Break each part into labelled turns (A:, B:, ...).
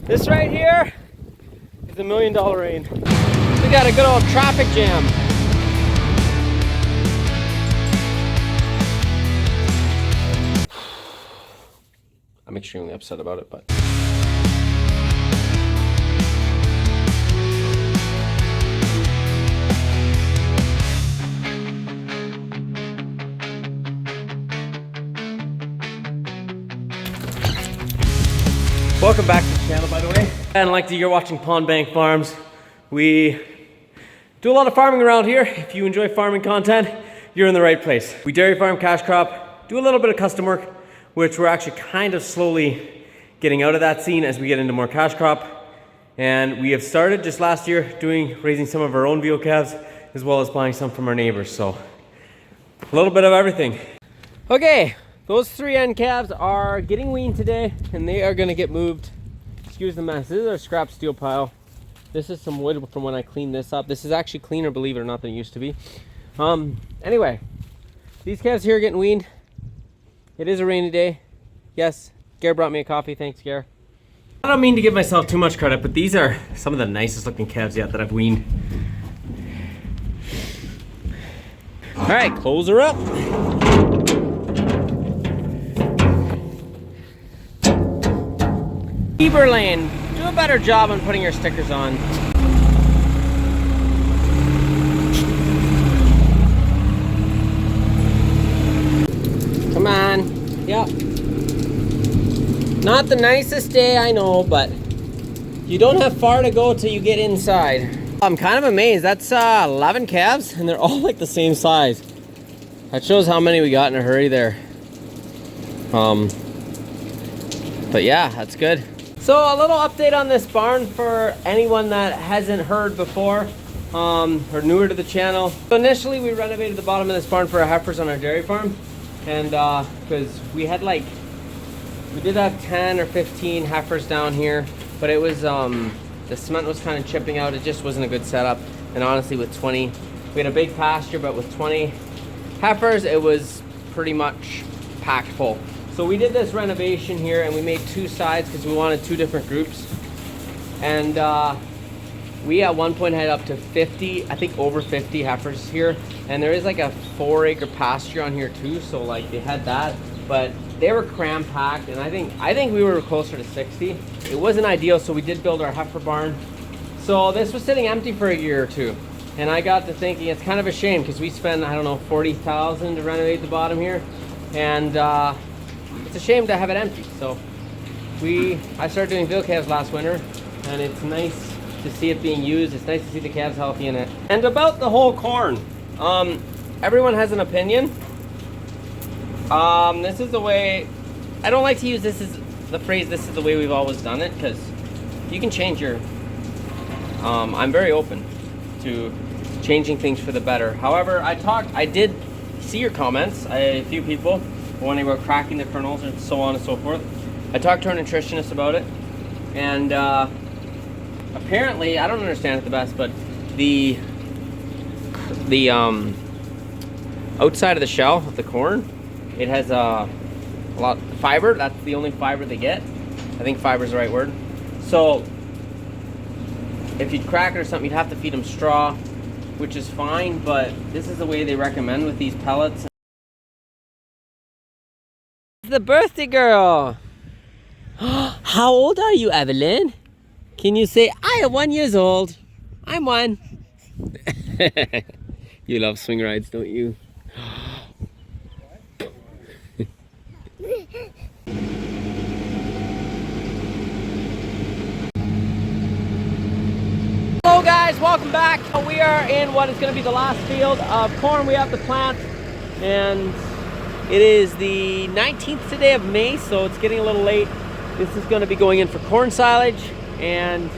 A: This right here is $1 million rain. We got a good old traffic jam. I'm extremely upset about it, but. Welcome back to the channel, by the way. And like you're watching Pond Bank Farms. We do a lot of farming around here. If you enjoy farming content, you're in the right place. We dairy farm, cash crop, do a little bit of custom work, which we're actually kind of slowly getting out of that scene as we get into more cash crop. And we have started just last year raising some of our own veal calves, as well as buying some from our neighbors. So a little bit of everything. Okay. Those 3 end calves are getting weaned today, and they are gonna get moved. Excuse the mess. This is our scrap steel pile. This is some wood from when I cleaned this up. This is actually cleaner, believe it or not, than it used to be. Anyway, these calves here are getting weaned. It is a rainy day. Yes, Gare brought me a coffee. Thanks, Gare. I don't mean to give myself too much credit, but these are some of the nicest looking calves yet that I've weaned. All right, close her up. Lane, do a better job on putting your stickers on. Come on. Yep. Not the nicest day, I know, but you don't have far to go till you get inside. I'm kind of amazed. That's 11 calves, and they're all like the same size. That shows how many we got in a hurry there. But yeah, that's good. So a little update on this barn for anyone that hasn't heard before or newer to the channel. So initially we renovated the bottom of this barn for our heifers on our dairy farm, and because we did have 10 or 15 heifers down here, but it was the cement was kind of chipping out. It just wasn't a good setup. And honestly, with 20, we had a big pasture, but with 20 heifers, it was pretty much packed full. So we did this renovation here, and we made 2 sides because we wanted 2 different groups. And we at one point had up to 50, I think over 50 heifers here. And there is like a 4-acre pasture on here too, so like they had that, but they were cram packed, and I think we were closer to 60. It wasn't ideal, so we did build our heifer barn. So this was sitting empty for a year or 2. And I got to thinking it's kind of a shame because we spent, I don't know, $40,000 to renovate the bottom here. And it's a shame to have it empty. So I started doing veal calves last winter, and it's nice to see it being used. It's nice to see the calves healthy in it. And about the whole corn, everyone has an opinion. This is the way, I don't like to use this as the phrase, this is the way we've always done it, because you can change your, I'm very open to changing things for the better. However, I did see your comments, a few people, when they were cracking the kernels and so on and so forth. I talked to our nutritionist about it, and apparently, I don't understand it the best, but the outside of the shell of the corn, it has a lot of fiber. That's the only fiber they get. I think fiber is the right word. So if you'd crack it or something, you'd have to feed them straw, which is fine, but this is the way they recommend with these pellets. The birthday girl. How old are you, Evelyn? Can you say, I am 1 year old. I'm 1. You love swing rides, don't you? Hello guys, welcome back. We are in what is going to be the last field of corn we have to plant, and it is the 19th today of May, so it's getting a little late. This is going to be going in for corn silage, and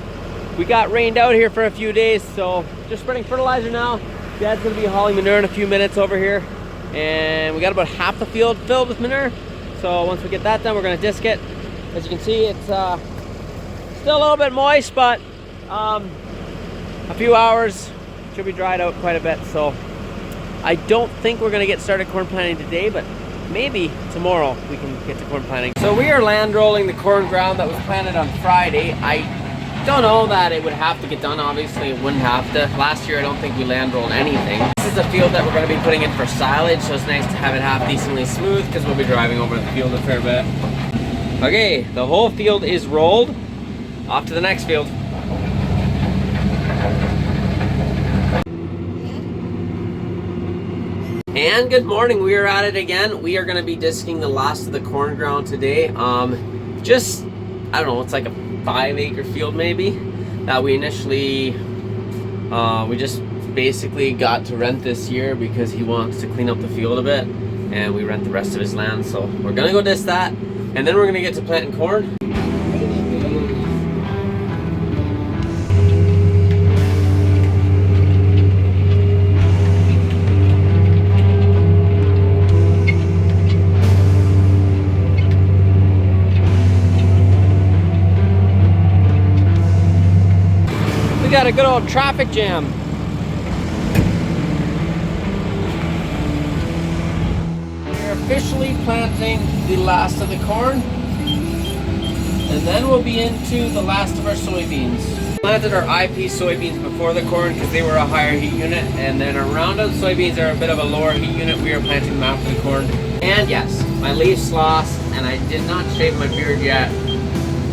A: we got rained out here for a few days, so just spreading fertilizer now. Dad's going to be hauling manure in a few minutes over here, and we got about half the field filled with manure. So once we get that done, we're going to disc it. As you can see, it's still a little bit moist, but a few hours should be dried out quite a bit. So I don't think we're going to get started corn planting today, but maybe tomorrow we can get to corn planting. So we are land rolling the corn ground that was planted on Friday. I don't know that it would have to get done. Obviously it wouldn't have to. Last year I don't think we land rolled anything. This is a field that we're going to be putting in for silage, so it's nice to have it half decently smooth because we'll be driving over the field a fair bit. Okay, the whole field is rolled. Off to the next field. And good morning, we are at it again. We are going to be disking the last of the corn ground today. Just, I don't know, it's like a 5-acre field maybe that we initially, we just basically got to rent this year because he wants to clean up the field a bit, and we rent the rest of his land. So we're going to go disc that, and then we're going to get to planting corn. Got a good old traffic jam. We're officially planting the last of the corn, and then we'll be into the last of our soybeans. Planted our IP soybeans before the corn because they were a higher heat unit, and then our roundup soybeans are a bit of a lower heat unit. We are planting them after the corn. And yes, my leaves lost, and I did not shave my beard yet,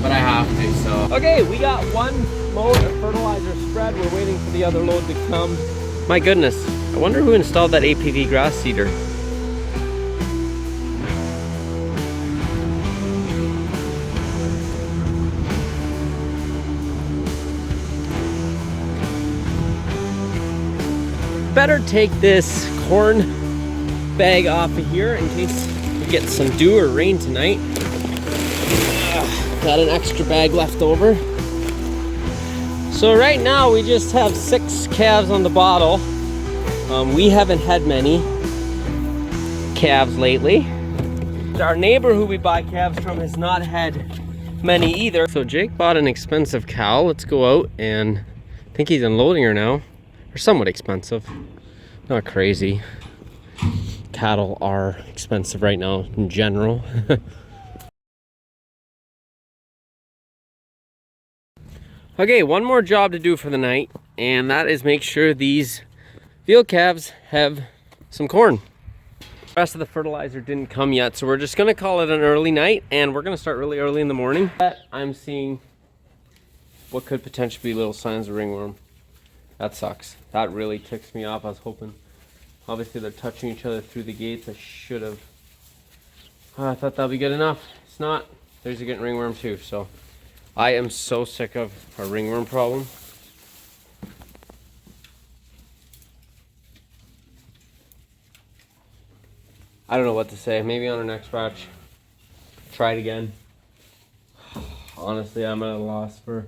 A: but I have to. So okay, we got one load of fertilizer spread. We're waiting for the other load to come. My goodness, I wonder who installed that APV grass seeder. Better take this corn bag off of here in case we get some dew or rain tonight. Got an extra bag left over. So right now we just have 6 calves on the bottle. We haven't had many calves lately. Our neighbor who we buy calves from has not had many either. So Jake bought an expensive cow. Let's go out, and I think he's unloading her now. They're somewhat expensive, not crazy. Cattle are expensive right now in general. Okay, one more job to do for the night, and that is make sure these veal calves have some corn. The rest of the fertilizer didn't come yet, so we're just gonna call it an early night, and we're gonna start really early in the morning. I'm seeing what could potentially be little signs of ringworm. That sucks. That really ticks me off. I was hoping, obviously they're touching each other through the gates. I should have, I thought that'd be good enough. It's not. There's a getting ringworm too, so. I am so sick of a ringworm problem. I don't know what to say. Maybe on our next batch, try it again. Honestly, I'm at a loss for...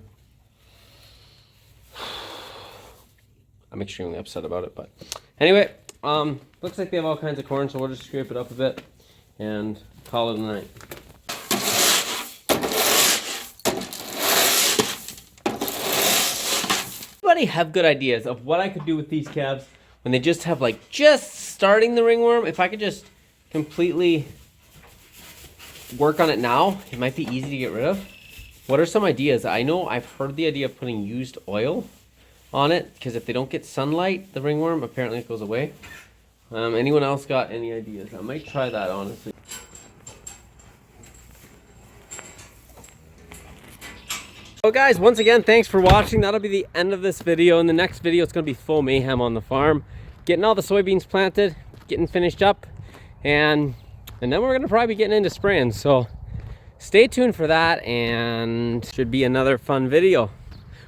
A: I'm extremely upset about it, but... Anyway, looks like they have all kinds of corn, so we'll just scrape it up a bit and call it a night. Anybody have good ideas of what I could do with these calves when they just have like just starting the ringworm? If I could just completely work on it now, it might be easy to get rid of. What are some ideas? I know I've heard the idea of putting used oil on it because if they don't get sunlight, the ringworm, apparently it goes away. Anyone else got any ideas? I might try that, honestly. So guys, once again, thanks for watching. That'll be the end of this video. In the next video, it's going to be full mayhem on the farm. Getting all the soybeans planted, getting finished up, and then we're going to probably be getting into spraying. So stay tuned for that, and should be another fun video.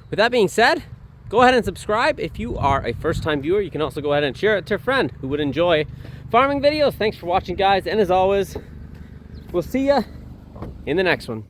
A: With that being said, go ahead and subscribe. If you are a first-time viewer, you can also go ahead and share it to a friend who would enjoy farming videos. Thanks for watching, guys, and as always, we'll see ya in the next one.